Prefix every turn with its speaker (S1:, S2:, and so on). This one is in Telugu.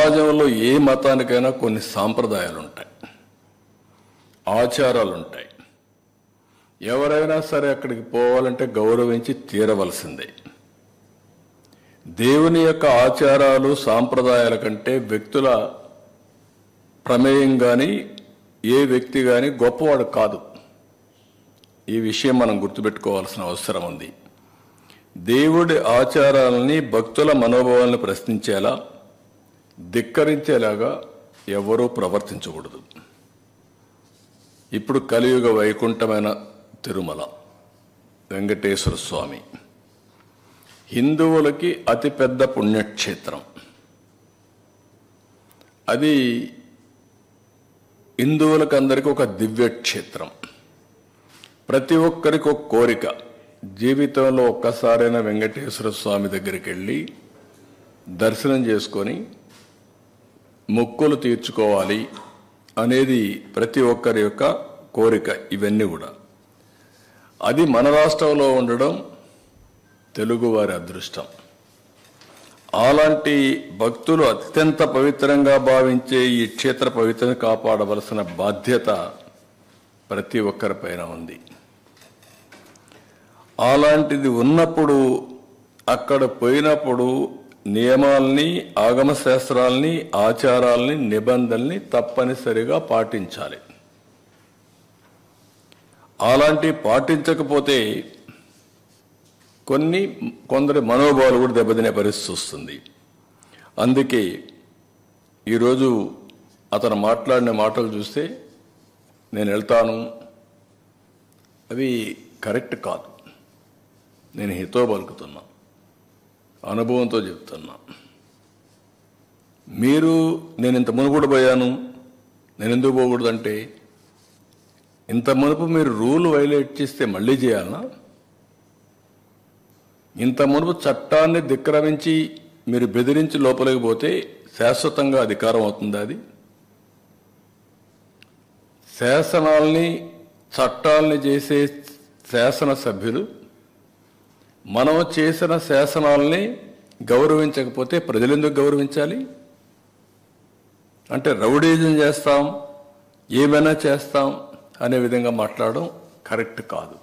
S1: సమాజంలో ఏ మతానికైనా కొన్ని సాంప్రదాయాలు ఉంటాయి, ఆచారాలు ఉంటాయి. ఎవరైనా సరే అక్కడికి పోవాలంటే గౌరవించి తీరవలసిందే. దేవుని యొక్క ఆచారాలు సాంప్రదాయాల కంటే వ్యక్తుల ప్రమేయం కానీ ఏ వ్యక్తి కానీ గొప్పవాడు కాదు. ఈ విషయం మనం గుర్తుపెట్టుకోవాల్సిన అవసరం ఉంది. దేవుడి ఆచారాలని, భక్తుల మనోభావాలను ప్రశ్నించేలా, ధిక్కరించేలాగా ఎవరూ ప్రవర్తించకూడదు. ఇప్పుడు కలియుగ వైకుంఠమైన తిరుమల వెంకటేశ్వర స్వామి హిందువులకి అతిపెద్ద పుణ్యక్షేత్రం. అది హిందువులకు అందరికీ ఒక దివ్యక్షేత్రం. ప్రతి ఒక్కరికి ఒక కోరిక, జీవితంలో ఒక్కసారైనా వెంకటేశ్వర స్వామి దగ్గరికి వెళ్ళి దర్శనం చేసుకొని మొక్కులు తీర్చుకోవాలి అనేది ప్రతి ఒక్కరి యొక్క కోరిక. ఇవన్నీ కూడా అది మన రాష్ట్రంలో ఉండడం తెలుగువారి అదృష్టం. అలాంటి భక్తులు అత్యంత పవిత్రంగా భావించే ఈ క్షేత్ర పవిత్రను కాపాడవలసిన బాధ్యత ప్రతి ఒక్కరిపైన ఉంది. అలాంటిది ఉన్నప్పుడు అక్కడ పోయినప్పుడు నియమాల్ని, ఆగమ శాస్త్రాల్ని, ఆచారాల్ని, నిబంధనల్ని తప్పనిసరిగా పాటించాలి. అలాంటి పాటించకపోతే కొందరి మనోభావాలు కూడా దెబ్బతినే పరిస్థితి వస్తుంది. అందుకే ఈరోజు అతను మాట్లాడిన మాటలు చూస్తే నేను వెళ్తాను, అవి కరెక్ట్ కాదు. నేను హితో పలుకుతున్నా, అనుభవంతో చెప్తున్నా. నేను ఇంత మునుపు పోయాను, నేను ఎందుకు పోకూడదంటే, ఇంత మునుపు మీరు రూల్ వైలేట్ చేస్తే మళ్ళీ చేయాలనా? ఇంత మునుపు చట్టాన్ని ధిక్కరించి మీరు బెదిరించి లోపలికి పోతే శాశ్వతంగా అధికారం అవుతుంది. అది శాసనాల్ని, చట్టాలని చేసే శాసనసభ్యులు మనం చేసిన శాసనాల్ని గౌరవించకపోతే ప్రజలు ఎందుకు గౌరవించాలి? అంటే రౌడీజం చేస్తాం, ఏమైనా చేస్తాం అనే విధంగా మాట్లాడడం కరెక్ట్ కాదు.